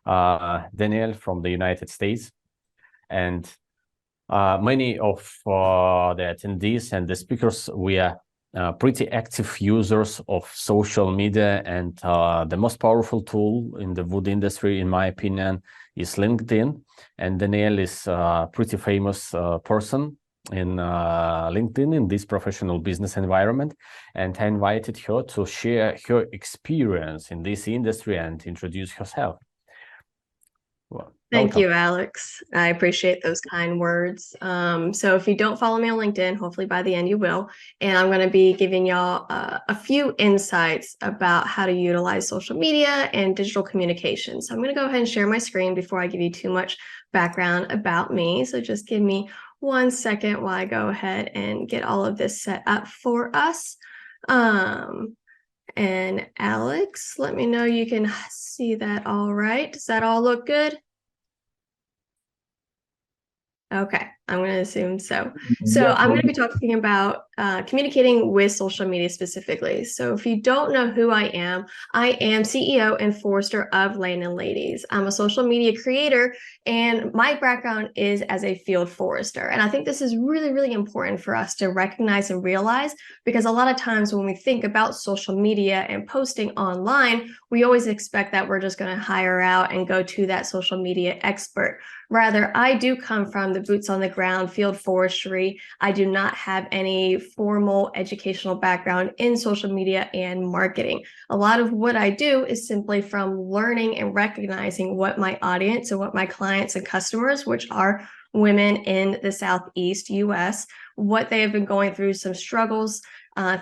Danielle from the United States, and many of the attendees and the speakers, we are pretty active users of social media, and the most powerful tool in the wood industry, in my opinion, is LinkedIn. And Danielle is a pretty famous person in LinkedIn in this professional business environment, and I invited her to share her experience in this industry and introduce herself. Well, thank you, Alex. I appreciate those kind words. So if you don't follow me on LinkedIn, hopefully by the end you will. And I'm going to be giving y'all a few insights about how to utilize social media and digital communication. So I'm going to go ahead and share my screen before I give you too much background about me. So just give me 1 second while I go ahead and get all of this set up for us. And Alex, let me know you can see that all right. Does that all look good? Okay, I'm going to assume so. So I'm going to be talking about communicating with social media specifically. So if you don't know who I am CEO and forester of Land and Ladies. I'm a social media creator, and my background is as a field forester. And I think this is really, really important for us to recognize and realize, because a lot of times when we think about social media and posting online, we always expect that we're just going to hire out and go to that social media expert. Rather, I do come from the boots on the ground field forestry. I do not have any formal educational background in social media and marketing. A lot of what I do is simply from learning and recognizing what my audience and what my clients and customers, which are women in the Southeast US, what they have been going through, some struggles,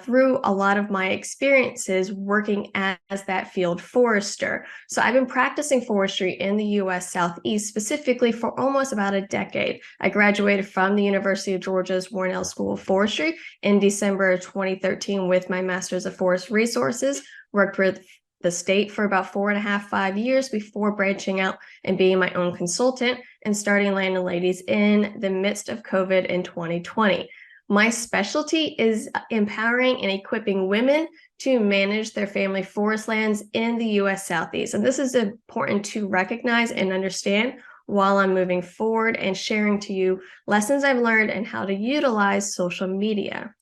through a lot of my experiences working as that field forester. So I've been practicing forestry in the US Southeast specifically for almost about a decade. I graduated from the University of Georgia's Warnell School of Forestry in December of 2013 with my Master's of Forest Resources, worked with the state for about 4.5, 5 years before branching out and being my own consultant and starting Land and Ladies in the midst of COVID in 2020. My specialty is empowering and equipping women to manage their family forest lands in the US Southeast. And this is important to recognize and understand while I'm moving forward and sharing to you lessons I've learned and how to utilize social media.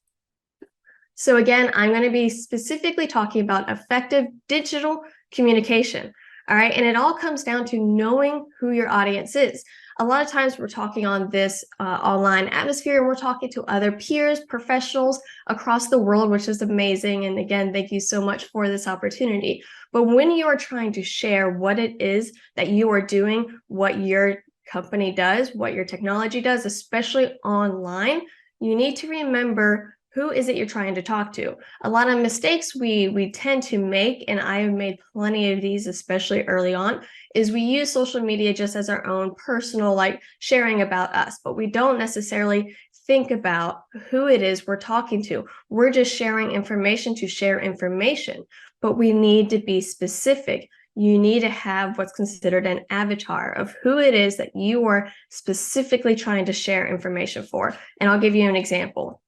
So again, I'm going to be specifically talking about effective digital communication. All right. And it all comes down to knowing who your audience is. A lot of times we're talking on this online atmosphere, and we're talking to other peers, professionals across the world, which is amazing. And again, thank you so much for this opportunity. But when you are trying to share what it is that you are doing, what your company does, what your technology does, especially online, you need to remember who is it you're trying to talk to. A lot of mistakes we tend to make, and I have made plenty of these, especially early on, is we use social media just as our own personal, like sharing about us, but we don't necessarily think about who it is we're talking to. We're just sharing information to share information, but we need to be specific. You need to have what's considered an avatar of who it is that you are specifically trying to share information for. And I'll give you an example.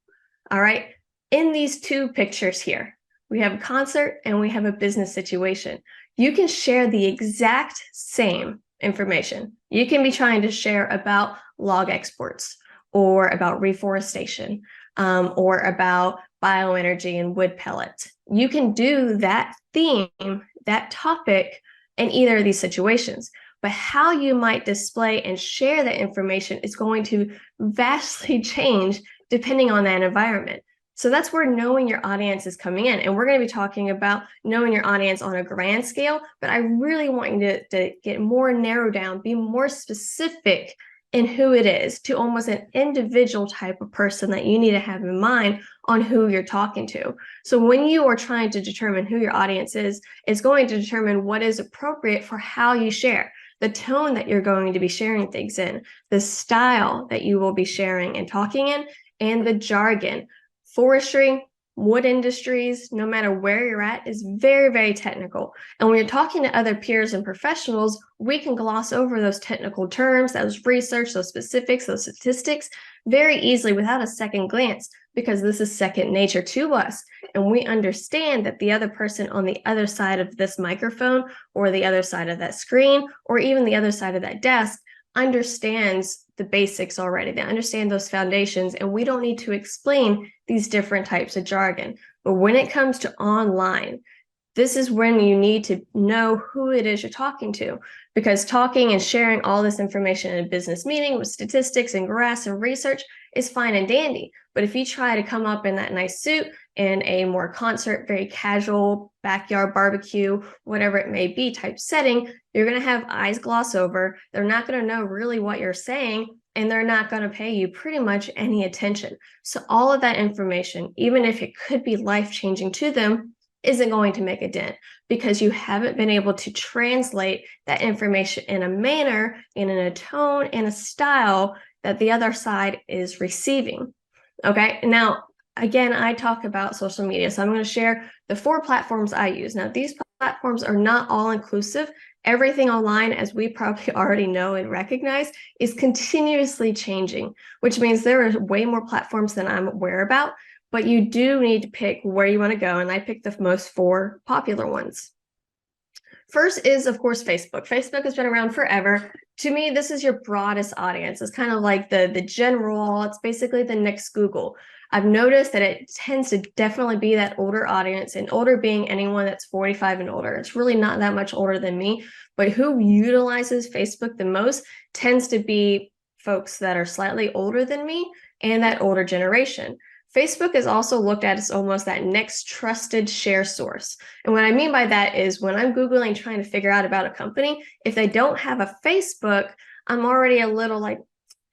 All right, in these two pictures here, we have a concert and we have a business situation. You can share the exact same information. You can be trying to share about log exports or about reforestation or about bioenergy and wood pellets. You can do that theme, that topic in either of these situations. But how you might display and share that information is going to vastly change depending on that environment. So that's where knowing your audience is coming in. And we're going to be talking about knowing your audience on a grand scale, but I really want you to get more narrowed down, be more specific in who it is, to almost an individual type of person that you need to have in mind on who you're talking to. So when you are trying to determine who your audience is, it's going to determine what is appropriate for how you share, the tone that you're going to be sharing things in, the style that you will be sharing and talking in, and the jargon. Forestry, wood industries, no matter where you're at, is very, very technical. And when you're talking to other peers and professionals, we can gloss over those technical terms, those research, those specifics, those statistics very easily without a second glance. because this is second nature to us. And we understand that the other person on the other side of this microphone or the other side of that screen or even the other side of that desk understands the basics already. They understand those foundations, and we don't need to explain these different types of jargon. But when it comes to online, this is when you need to know who it is you're talking to, because talking and sharing all this information in a business meeting with statistics and graphs and research is fine and dandy. But if you try to come up in that nice suit in a more concert, very casual backyard barbecue, whatever it may be type setting, you're going to have eyes gloss over. They're not going to know really what you're saying, and they're not going to pay you pretty much any attention. So all of that information, even if it could be life-changing to them, isn't going to make a dent because you haven't been able to translate that information in a manner, in a tone, in a style that the other side is receiving. Okay, now, again, I talk about social media, so I'm going to share the 4 platforms I use. Now, these platforms are not all inclusive. Everything online, as we probably already know and recognize, is continuously changing, which means there are way more platforms than I'm aware about. But you do need to pick where you want to go, and I picked the most 4 popular ones. First is, of course, Facebook. Facebook has been around forever. To me, this is your broadest audience. It's kind of like the general, it's basically the next Google. I've noticed that it tends to definitely be that older audience, and older being anyone that's 45 and older. It's really not that much older than me, but who utilizes Facebook the most tends to be folks that are slightly older than me and that older generation. Facebook is also looked at as almost that next trusted share source. And what I mean by that is when I'm Googling trying to figure out about a company, if they don't have a Facebook, I'm already a little like,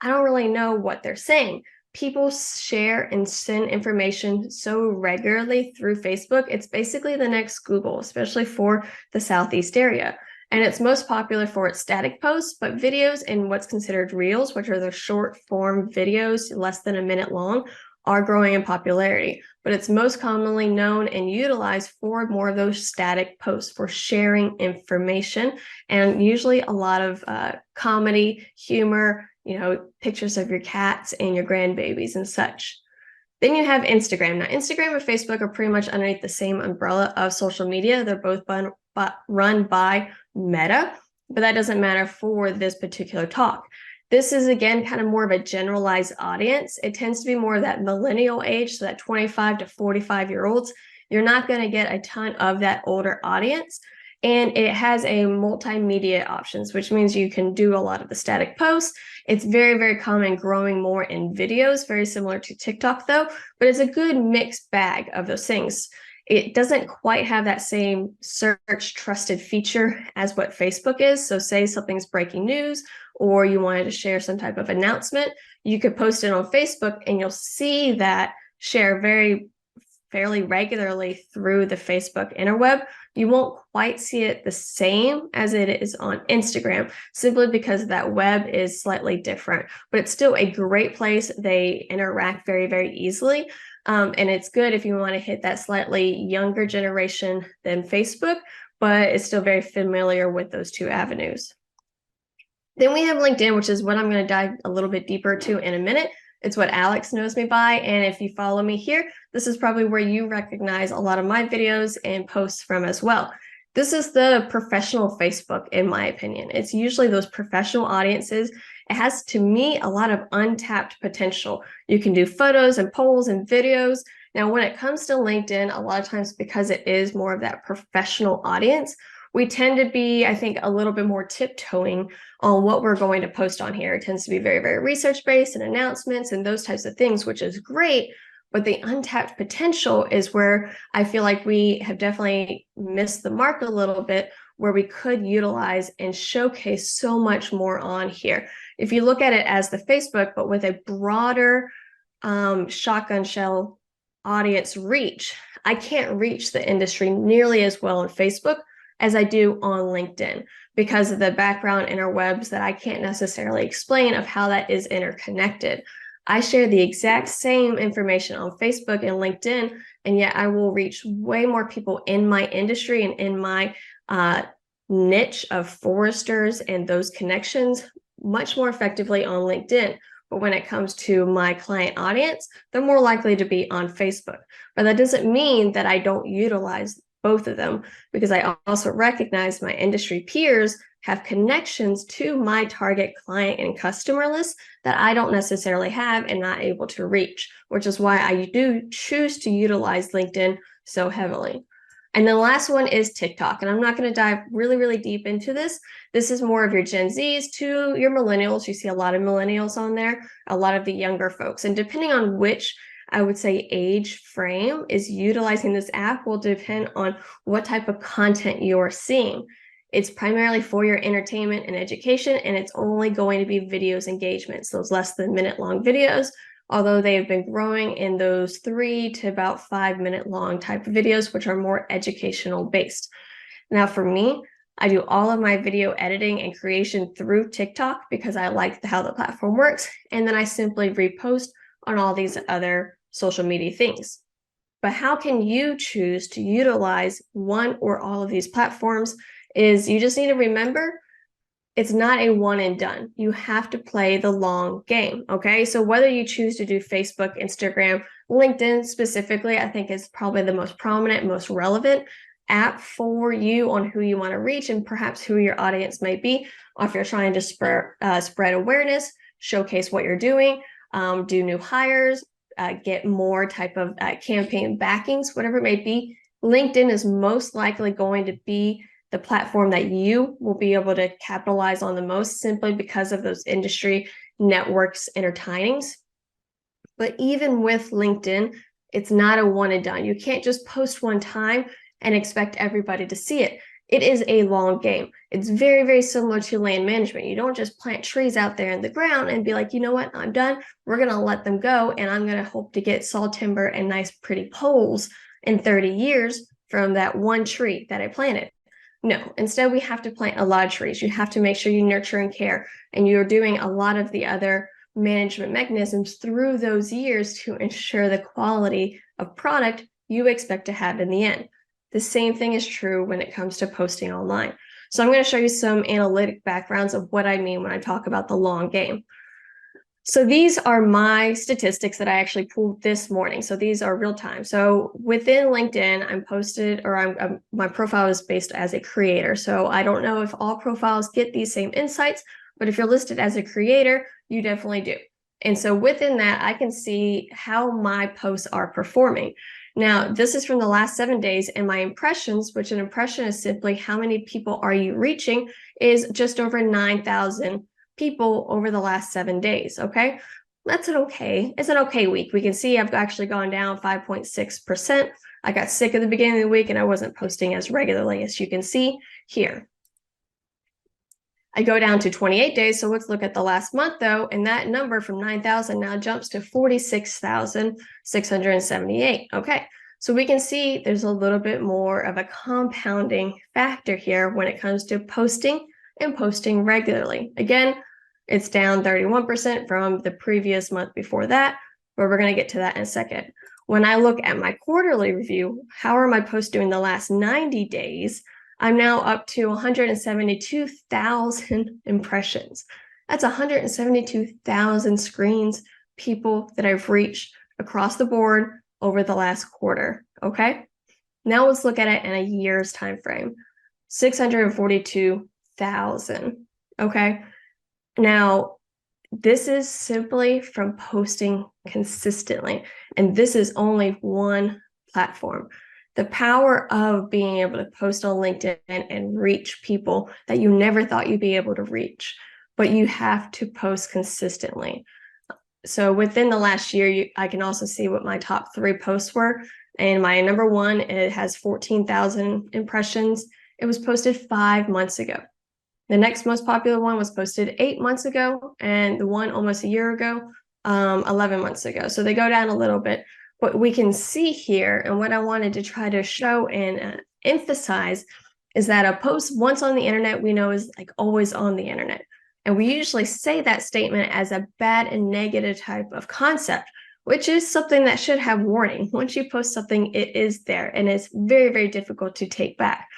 I don't really know what they're saying. People share and send information so regularly through Facebook. It's basically the next Google, especially for the Southeast area. And it's most popular for its static posts, but videos and what's considered reels, which are the short form videos, less than a minute long, are growing in popularity, but it's most commonly known and utilized for more of those static posts for sharing information, and usually a lot of comedy, humor, pictures of your cats and your grandbabies and such. Then you have Instagram. Now, Instagram and Facebook are pretty much underneath the same umbrella of social media. They're both run by Meta, but that doesn't matter for this particular talk. This is, again, kind of more of a generalized audience. It tends to be more of that millennial age, so that 25 to 45-year-olds. You're not going to get a ton of that older audience. And it has a multimedia options, which means you can do a lot of the static posts. It's very, very common, growing more in videos, very similar to TikTok, though. But it's a good mixed bag of those things. It doesn't quite have that same search trusted feature as what Facebook is. So say something's breaking news or you wanted to share some type of announcement, you could post it on Facebook and you'll see that share fairly regularly through the Facebook interweb. You won't quite see it the same as it is on Instagram, simply because that web is slightly different, but it's still a great place. They interact very, very easily. And it's good if you want to hit that slightly younger generation than Facebook, but it's still very familiar with those 2 avenues. Then we have LinkedIn, which is what I'm going to dive a little bit deeper to in a minute. It's what Alex knows me by. And if you follow me here, this is probably where you recognize a lot of my videos and posts from as well. This is the professional Facebook, in my opinion. It's usually those professional audiences. It has, to me, a lot of untapped potential. You can do photos and polls and videos. Now, when it comes to LinkedIn, a lot of times, because it is more of that professional audience, we tend to be, I think, a little bit more tiptoeing on what we're going to post on here. It tends to be very, very research-based and announcements and those types of things, which is great. But the untapped potential is where I feel like we have definitely missed the mark a little bit, where we could utilize and showcase so much more on here. If you look at it as the Facebook, but with a broader shotgun shell audience reach, I can't reach the industry nearly as well on Facebook as I do on LinkedIn, because of the background interwebs that I can't necessarily explain of how that is interconnected. I share the exact same information on Facebook and LinkedIn, and yet I will reach way more people in my industry and in my niche of foresters and those connections much more effectively on LinkedIn, But when it comes to my client audience, they're more likely to be on Facebook. But that doesn't mean that I don't utilize both of them, because I also recognize my industry peers have connections to my target client and customer list that I don't necessarily have and not able to reach, which is why I do choose to utilize LinkedIn so heavily. And the last one is TikTok. And I'm not going to dive really deep into this. This is more of your Gen Zs to your millennials. You see a lot of millennials on there, a lot of the younger folks. And depending on which, I would say, age frame is utilizing this app will depend on what type of content you're seeing. It's primarily for your entertainment and education, and it's only going to be videos engagements, those less than minute-long videos, although they have been growing in those 3 to about 5 minute long type of videos, which are more educational based. Now, for me, I do all of my video editing and creation through TikTok because I like how the platform works, and then I simply repost on all these other social media things. But how can you choose to utilize one or all of these platforms? Is you just need to remember it's not a one and done. You have to play the long game, okay? So whether you choose to do Facebook, Instagram, LinkedIn specifically, I think is probably the most prominent, most relevant app for you on who you want to reach and perhaps who your audience may be, or if you're trying to spread awareness, showcase what you're doing, do new hires, get more type of campaign backings, whatever it may be. LinkedIn is most likely going to be the platform that you will be able to capitalize on the most, simply because of those industry networks intertwinings. But even with LinkedIn, it's not a one and done. You can't just post one time and expect everybody to see it. It is a long game. It's very similar to land management. You don't just plant trees out there in the ground and be like, you know what, I'm done. We're going to let them go. And I'm going to hope to get saw timber and nice, pretty poles in 30 years from that one tree that I planted. No, instead we have to plant a lot of trees. You have to make sure you nurture and care, and you're doing a lot of the other management mechanisms through those years to ensure the quality of product you expect to have in the end. The same thing is true when it comes to posting online. So I'm going to show you some analytic backgrounds of what I mean when I talk about the long game. So these are my statistics that I actually pulled this morning. So these are real time. So within LinkedIn, I'm posted, or my profile is based as a creator. So I don't know if all profiles get these same insights, but if you're listed as a creator, you definitely do. And so within that, I can see how my posts are performing. Now, this is from the last 7 days, and my impressions, which an impression is simply how many people are you reaching, is just over 9,000 people over the last 7 days. Okay, that's it's an okay week. We can see I've actually gone down 5.6%. I got sick at the beginning of the week and I wasn't posting as regularly, as you can see here. I go down to 28 days. So let's look at the last month though. And that number from 9,000 now jumps to 46,678. Okay. So we can see there's a little bit more of a compounding factor here when it comes to posting and posting regularly. Again, it's down 31% from the previous month before that, but we're going to get to that in a second. When I look at my quarterly review, how are my posts doing the last 90 days? I'm now up to 172,000 impressions. That's 172,000 screens, people that I've reached across the board over the last quarter. Okay. Now let's look at it in a year's time frame. 642,000. Okay. Now, this is simply from posting consistently, and this is only one platform. The power of being able to post on LinkedIn and reach people that you never thought you'd be able to reach, but you have to post consistently. So within the last year, I can also see what my top 3 posts were. And my number 1, it has 14,000 impressions. It was posted 5 months ago. The next most popular one was posted 8 months ago, and the one almost a year ago, 11 months ago. So they go down a little bit. What we can see here, and what I wanted to try to show and emphasize, is that a post once on the internet, we know is like always on the internet. And we usually say that statement as a bad and negative type of concept, which is something that should have warning. Once you post something, it is there, and it's very difficult to take back.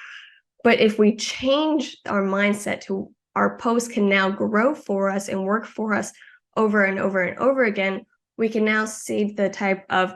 But if we change our mindset to our posts can now grow for us and work for us over and over and over again, we can now see the type of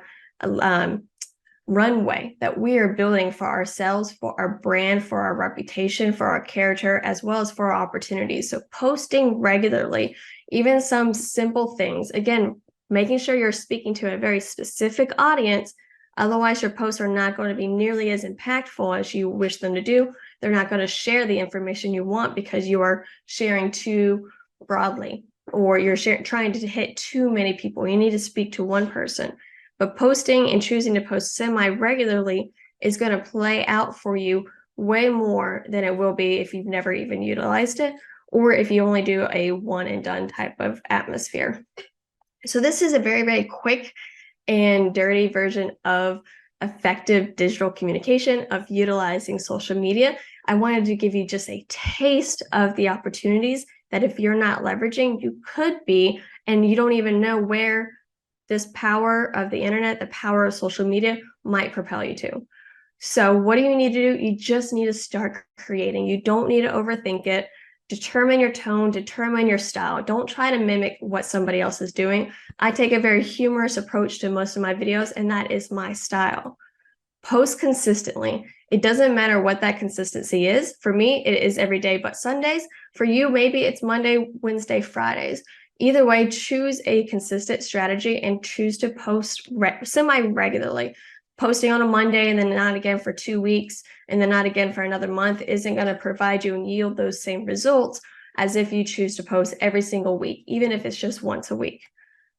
runway that we are building for ourselves, for our brand, for our reputation, for our character, as well as for our opportunities. So posting regularly, even some simple things, again, making sure you're speaking to a very specific audience. Otherwise, your posts are not going to be nearly as impactful as you wish them to do. They're not going to share the information you want because you are sharing too broadly, or you're trying to hit too many people. You need to speak to one person. But posting and choosing to post semi-regularly is going to play out for you way more than it will be if you've never even utilized it, or if you only do a one and done type of atmosphere. So this is a very, very quick and dirty version of effective digital communication, of utilizing social media. I wanted to give you just a taste of the opportunities that if you're not leveraging, you could be, and you don't even know where this power of the internet, the power of social media might propel you to. So what do you need to do? You just need to start creating. You don't need to overthink it. Determine your tone, determine your style. Don't try to mimic what somebody else is doing. I take a very humorous approach to most of my videos, and that is my style. Post consistently. It doesn't matter what that consistency is. For me, it is every day but Sundays. For you, maybe it's Monday, Wednesday, Fridays. Either way, choose a consistent strategy and choose to post semi-regularly. Posting on a Monday and then not again for 2 weeks and then not again for another month isn't going to provide you and yield those same results as if you choose to post every single week, even if it's just once a week.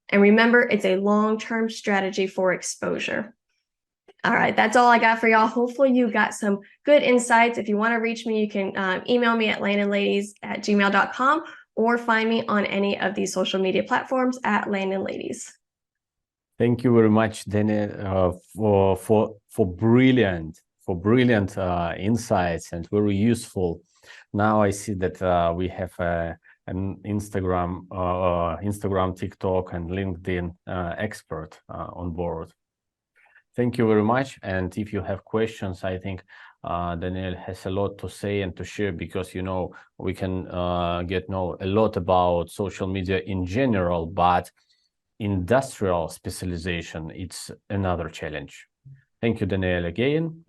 And remember, it's a long-term strategy for exposure. All right, that's all I got for y'all. Hopefully you got some good insights. If you want to reach me, you can email me at landonladies@gmail.com or find me on any of these social media platforms at landonladies. Thank you very much, Danielle, for brilliant insights and very useful. Now I see that we have an Instagram, TikTok, and LinkedIn expert on board. Thank you very much. And if you have questions, I think Danielle has a lot to say and to share, because we can know a lot about social media in general, but industrial specialization, it's another challenge. Thank you, Danielle, again.